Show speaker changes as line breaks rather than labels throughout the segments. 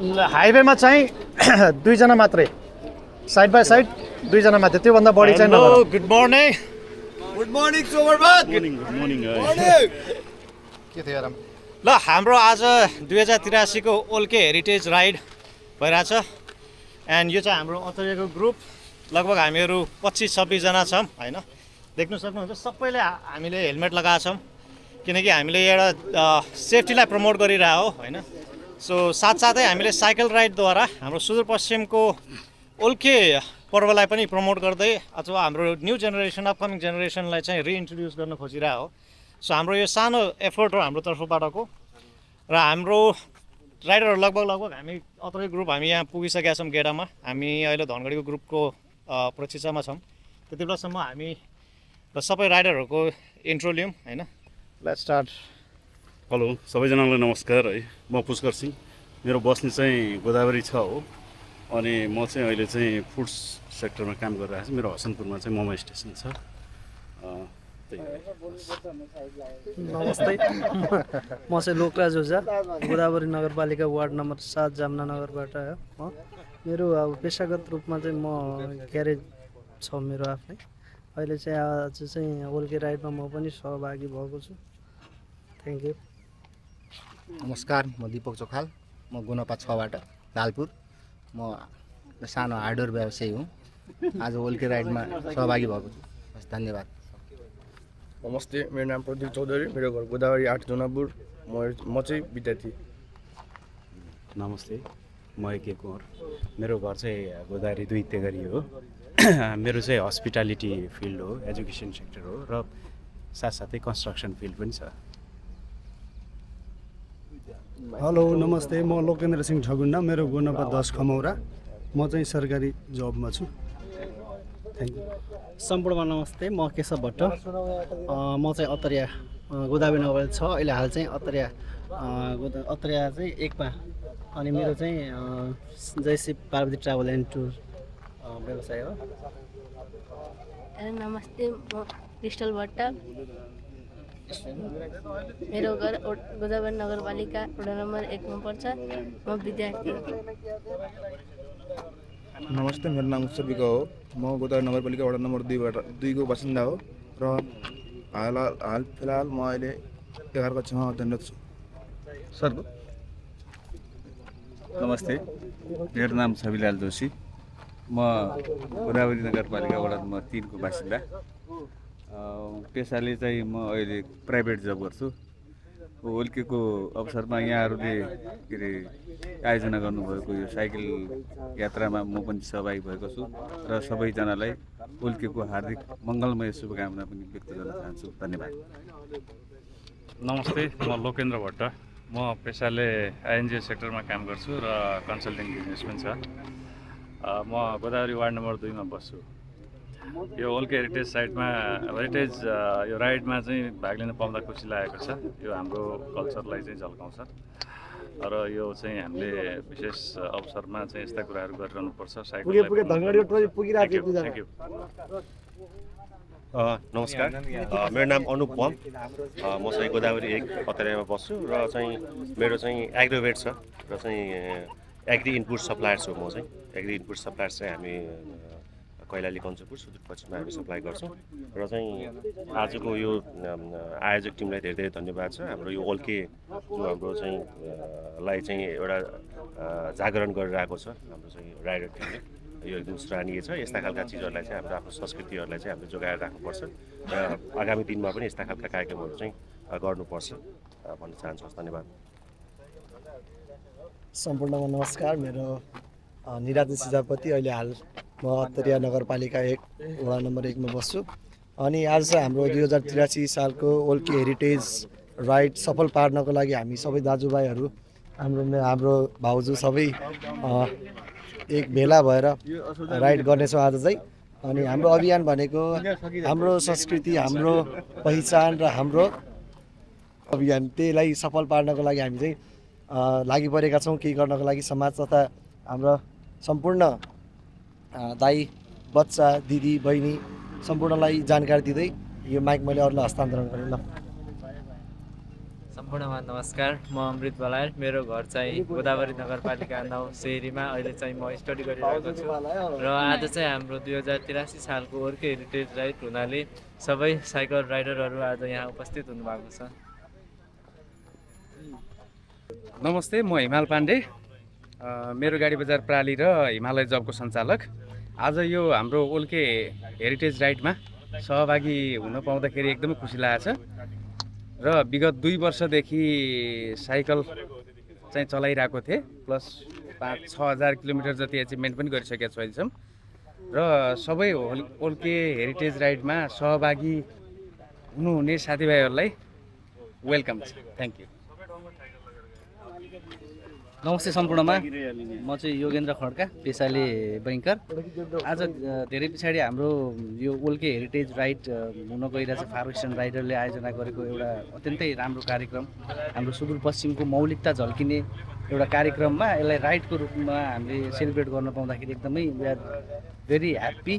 हाइवेमा चाहिँ दुईजना मात्रै, साइड बाई साइड दुईजना मात्रै, त्योभन्दा बढी चाहिँ नगरौँ।
Good morning.
गुड मर्निङ सोमरबाद।
के थियो यार?
ल हाम्रो आज 2083 को ओल्के हेरिटेज राइड भइरहेछ एन्ड यो चाहिँ हाम्रो अन्तरिएको ग्रुप। लगभग हामीहरू 25-26 जना छौँ होइन। देख्नु सक्नुहुन्छ सबैले हामीले हेलमेट लगाएको छौँ किनकि हामीले एउटा सेफ्टीलाई प्रमोट गरिरह हो होइन। सो साथसाथै हामीले साइकल राइडद्वारा हाम्रो सुदूरपश्चिमको ओल्के पर्वलाई पनि प्रमोट गर्दै अथवा हाम्रो न्यू जेनेरेसन अपकमिङ जेनेरेसनलाई चाहिँ रिइन्ट्रोड्युस गर्न खोजिरहेको हो। सो हाम्रो यो सानो एफोर्ट हो हाम्रो तर्फबाटको र हाम्रो राइडरहरू लगभग हामी अतरै ग्रुप हामी यहाँ पुगिसकेका छौँ गेडामा। हामी अहिले धनगढीको ग्रुपको प्रतीक्षामा छौँ। त्यति बेलासम्म हामी सबै राइडरहरूको इन्ट्रो लियौँ होइन। Let's start.
हेलो सबैजनालाई नमस्कार है। म पुष्कर सिंह, मेरो बस्ने चाहिँ गोदावरी छ हो अनि म चाहिँ अहिले चाहिँ फुड्स सेक्टरमा काम गरिरहेको छु। मेरो हसनपुरमा चाहिँ मोमो स्टेसन छ।
नमस्ते, म चाहिँ लोकराज ओझा, गोदावरी नगरपालिका वार्ड नम्बर 7 जामनगरबाट हो। मेरो अब पेसागत रूपमा चाहिँ म ग्यारेज छ मेरो आफ्नै। अहिले चाहिँ आज चाहिँ ओल्के राइडमा म पनि सहभागी भएको छु। Thank you.
नमस्कार, म दिपक चोखाल, म गुनपा 6बाट लालपुर। म सानो हार्डवेयर व्यवसायी हुँ। आज ओल्के राइडमा सहभागी भएको छु। हस्, धन्यवाद।
नमस्ते, मेरो नाम प्रदीप चौधरी, मेरो घर गोदावरी 8 जुनापुर। म चाहिँ विद्यार्थी।
नमस्ते, म एके कुँवर, मेरो घर चाहिँ गोदावरी 2 तेगरी हो। मेरो चाहिँ हस्पिटालिटी फिल्ड हो, एजुकेसन सेक्टर हो र साथसाथै कन्स्ट्रक्सन फिल्ड पनि छ।
हेलो नमस्ते, म लोकेन्द्र सिंह छगुन्डा, मेरो गोनपा 10 खमौरा। म चाहिँ सरकारी जबमा छु। Thank you.
सम्पूर्णमा नमस्ते, म केशव भट्ट, म चाहिँ अतरिया गोदावरी नगर छ, अहिले हाल चाहिँ अतरिया चाहिँ 1 मा। अनि मेरो चाहिँ Jayashree Parvati travel and tour व्यवसाय हो।
नमस्ते, म क्रिस्टल भट्ट, मेरो घर गोदावरी नगरपालिका वडा नम्बर 1 मा पर्छ। म विद्यार्थी हो।
नमस्ते, मेरो नाम उत्सव विक हो, म गोदावरी नगरपालिका वडा नम्बर 2 को बासिन्दा हो र हाल फिलहाल म अहिले 11 कक्षामा अध्ययनरत छु।
सर नमस्ते, मेरो नाम छविलाल जोशी, म गोदावरी नगरपालिका वडा नम्बर 3 को बासिन्दा। पेसाले चाहिँ म अहिले प्राइभेट जब गर्छु। ओल्केको अवसरमा यहाँहरूले के अरे आयोजना गर्नुभएको यो साइकल यात्रामा म पनि सहभागी भएको छु र सबैजनालाई ओल्केको हार्दिक मङ्गलमय शुभकामना पनि व्यक्त गर्न चाहन्छु। धन्यवाद।
नमस्ते, म लोकेन्द्र भट्ट, म पेसाले आइएनजिओ सेक्टरमा काम गर्छु र कन्सल्टिङ बिजनेस पनि छ। म गोदावरी वार्ड नम्बर 2 मा बस्छु। यो ओल्के हेरिटेज साइटमा यो राइडमा चाहिँ भाग लिन पाउँदा खुसी लागेको छ। यो हाम्रो कल्चरलाई चाहिँ झल्काउँछ र यो चाहिँ हामीले विशेष अवसरमा चाहिँ यस्ता कुराहरू गरिरहनुपर्छ।
नमस्कार, मेरो नाम अनुप पम, म चाहिँ गोदावरी 1 अतरियामा बस्छु र चाहिँ मेरो चाहिँ एग्रोभेट छ र चाहिँ एग्री इनपुट सप्लायर छु। म चाहिँ एग्री इनपुट सप्लायर चाहिँ हामी कैलाली कञ्चनपुर सुदूरपश्चिममा हामी सप्लाई गर्छौँ र चाहिँ आजको यो आयोजक टिमलाई धेरै धेरै धन्यवाद छ। हाम्रो यो ओल्के जो हाम्रो चाहिँ लाई चाहिँ एउटा जागरण गरिरहेको छ हाम्रो चाहिँ राइडर टिमले, यो एकदम सराहनीय छ। यस्ता खालका चिजहरूलाई चाहिँ हाम्रो आफ्नो संस्कृतिहरूलाई चाहिँ हामीले जोगाएर राख्नुपर्छ र आगामी दिनमा पनि यस्ता खालका कार्यक्रमहरू चाहिँ गर्नुपर्छ भन्न चाहन्छु। धन्यवाद।
सम्पूर्णमा नमस्कार, मेरो निराजन सिजापति, अहिले हाल म अतरिया नगरपालिका 1 वडा नम्बर 1 मा बस्छु। अनि आज चाहिँ हाम्रो 2083 सालको ओल्के हेरिटेज राइड सफल पार्नको लागि हामी सबै दाजुभाइहरू, हाम्रो भाउजू सबै एक भेला भएर राइड गर्नेछौँ आज चाहिँ। अनि हाम्रो अभियान भनेको हाम्रो संस्कृति, हाम्रो पहिचान र हाम्रो अभियान, त्यसलाई सफल पार्नको लागि हामी चाहिँ लागि परेका छौँ। केही गर्नको लागि समाज तथा हाम्रो सम्पूर्ण दाइ बच्चा दिदी बहिनी सम्पूर्णलाई जानकारी दिँदै यो माइक मैले अरूलाई हस्तान्तरण गरेँ। ल
सम्पूर्णमा नमस्कार। म अमृत बलायर। मेरो घर चाहिँ गोदावरी नगरपालिका 9 सेरीमा अहिले चाहिँ म स्टडी गरिरहेको छु र आज चाहिँ हाम्रो 2083 सालको ओल्के हेरिटेज राइड हुनाले सबै साइकल राइडरहरू आज यहाँ उपस्थित हुनुभएको छ।
नमस्ते, म हिमाल पाण्डे, मेरो गाडी बजार प्राली र हिमालय जबको सञ्चालक। आज यो हाम्रो ओल्के हेरिटेज राइडमा सहभागी हुन पाउँदाखेरि एकदमै खुसी लागेको छ र विगत 2 वर्षदेखि साइकल चाहिँ चलाइरहेको थिएँ, प्लस 5-6 हजार किलोमिटर जति एचिभमेन्ट पनि गरिसकेको छु अहिलेसम्म र सबै ओल्के हेरिटेज राइडमा सहभागी हुनुहुने साथीभाइहरूलाई वेलकम छ। Thank you.
नमस्ते सम्पूर्णमा, म चाहिँ योगेन्द्र खड्का, पेसाले बैङ्कर। आज धेरै पछाडि हाम्रो यो ओल्के हेरिटेज राइड हुन गइरहेछ। फार वेस्टर्न राइडरले आयोजना गरेको एउटा अत्यन्तै राम्रो कार्यक्रम, हाम्रो सुदूरपश्चिमको मौलिकता झल्किने एउटा कार्यक्रममा यसलाई राइडको रूपमा हामीले सेलिब्रेट गर्न पाउँदाखेरि एकदमै वी आर भेरी ह्याप्पी।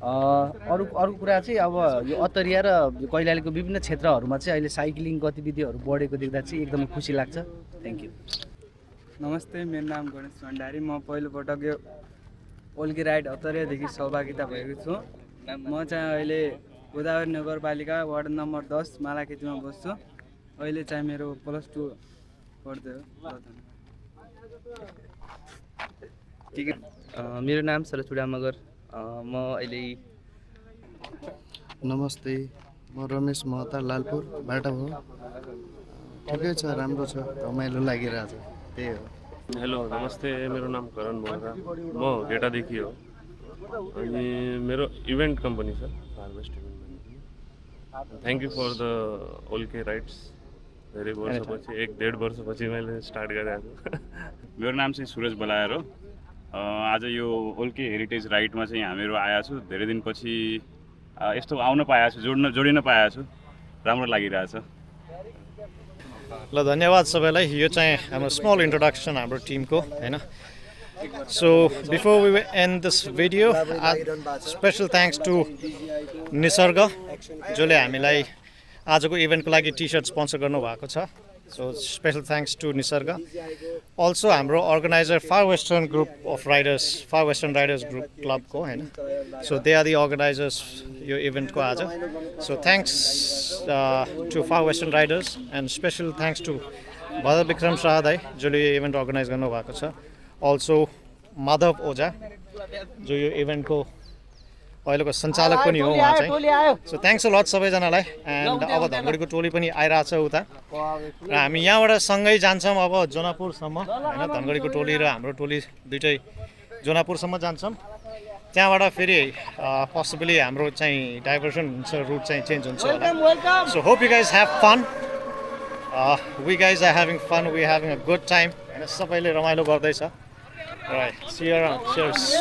अरू कुरा चाहिँ अब यो अत्तरिया र कैलालीको विभिन्न क्षेत्रहरूमा चाहिँ अहिले साइक्लिङ गतिविधिहरू बढेको देख्दा चाहिँ एकदमै खुसी लाग्छ। Thank you.
नमस्ते, मेरो नाम गणेश भण्डारी। म पहिलोपटक यो ओल्के राइड अत्तरियादेखि सहभागिता भएको छु। म चाहिँ अहिले गोदावरी नगरपालिका वार्ड नम्बर 10 मालाखेतीमा बस्छु। अहिले चाहिँ मेरो +2 पढ्दै हो।
ठिक। मेरो नाम सरचुडा मगर। म अहिले
नमस्ते, म रमेश महता, लालपुरबाट हो। ठिकै छ, राम्रो छ, रमाइलो लागिरहेछ, त्यही हो।
हेलो, नमस्ते, मेरो नाम करण बोहरा, म गेटादेखि हो अनि मेरो इभेन्ट कम्पनी छ harvest event management. Thank you for the Olke rides. धेरै वर्षपछि 1-1.5 वर्षपछि मैले स्टार्ट गरेको।
मेरो नाम चाहिँ सुरज बलायर हो। आज यो ओल्के हेरिटेज राइडमा चाहिँ हामीहरू आएको छु। धेरै दिनपछि यस्तो आउन पाएको छु, जोडिन पाएको छु, राम्रो लागिरहेछ।
ल, धन्यवाद सबैलाई। यो चाहिँ हाम्रो स्मल इन्ट्रोडक्सन हाम्रो टिमको, हैन। So before we end this video, special thanks to Nisarg जसले हामीलाई आजको इभेन्टको लागि टी सर्ट स्पोन्सर गर्नुभएको छ। So special thanks to Nisarga. Also हाम्रो organiser Far Western group of riders, Far Western riders group क्लबको, हैन। So they are the organisers यो इभेन्टको आज। So thanks to Far Western riders and special thanks to brother Vikram Shah दाई जसले यो event organise गर्नुभएको छ। अल्सो माधव ओझा जो यो इभेन्टको अहिलेको सञ्चालक पनि हो उहाँ चाहिँ। सो थ्याङ्क्स अ लट सबैजनालाई। एन्ड अब धनगढीको टोली पनि आइरहेछ उता र हामी यहाँबाट सँगै जान्छौँ अब जोनापुरसम्म, होइन। धनगढीको टोली र हाम्रो टोली दुइटै जोनापुरसम्म जान्छौँ। त्यहाँबाट फेरि पोसिबली हाम्रो चाहिँ डाइभर्सन हुन्छ, रुट चाहिँ चेन्ज हुन्छ होला। So hope you guys have fun. We guys are having fun, we having a good time, होइन। सबैले रमाइलो गर्दैछ। Right, see you around. Cheers.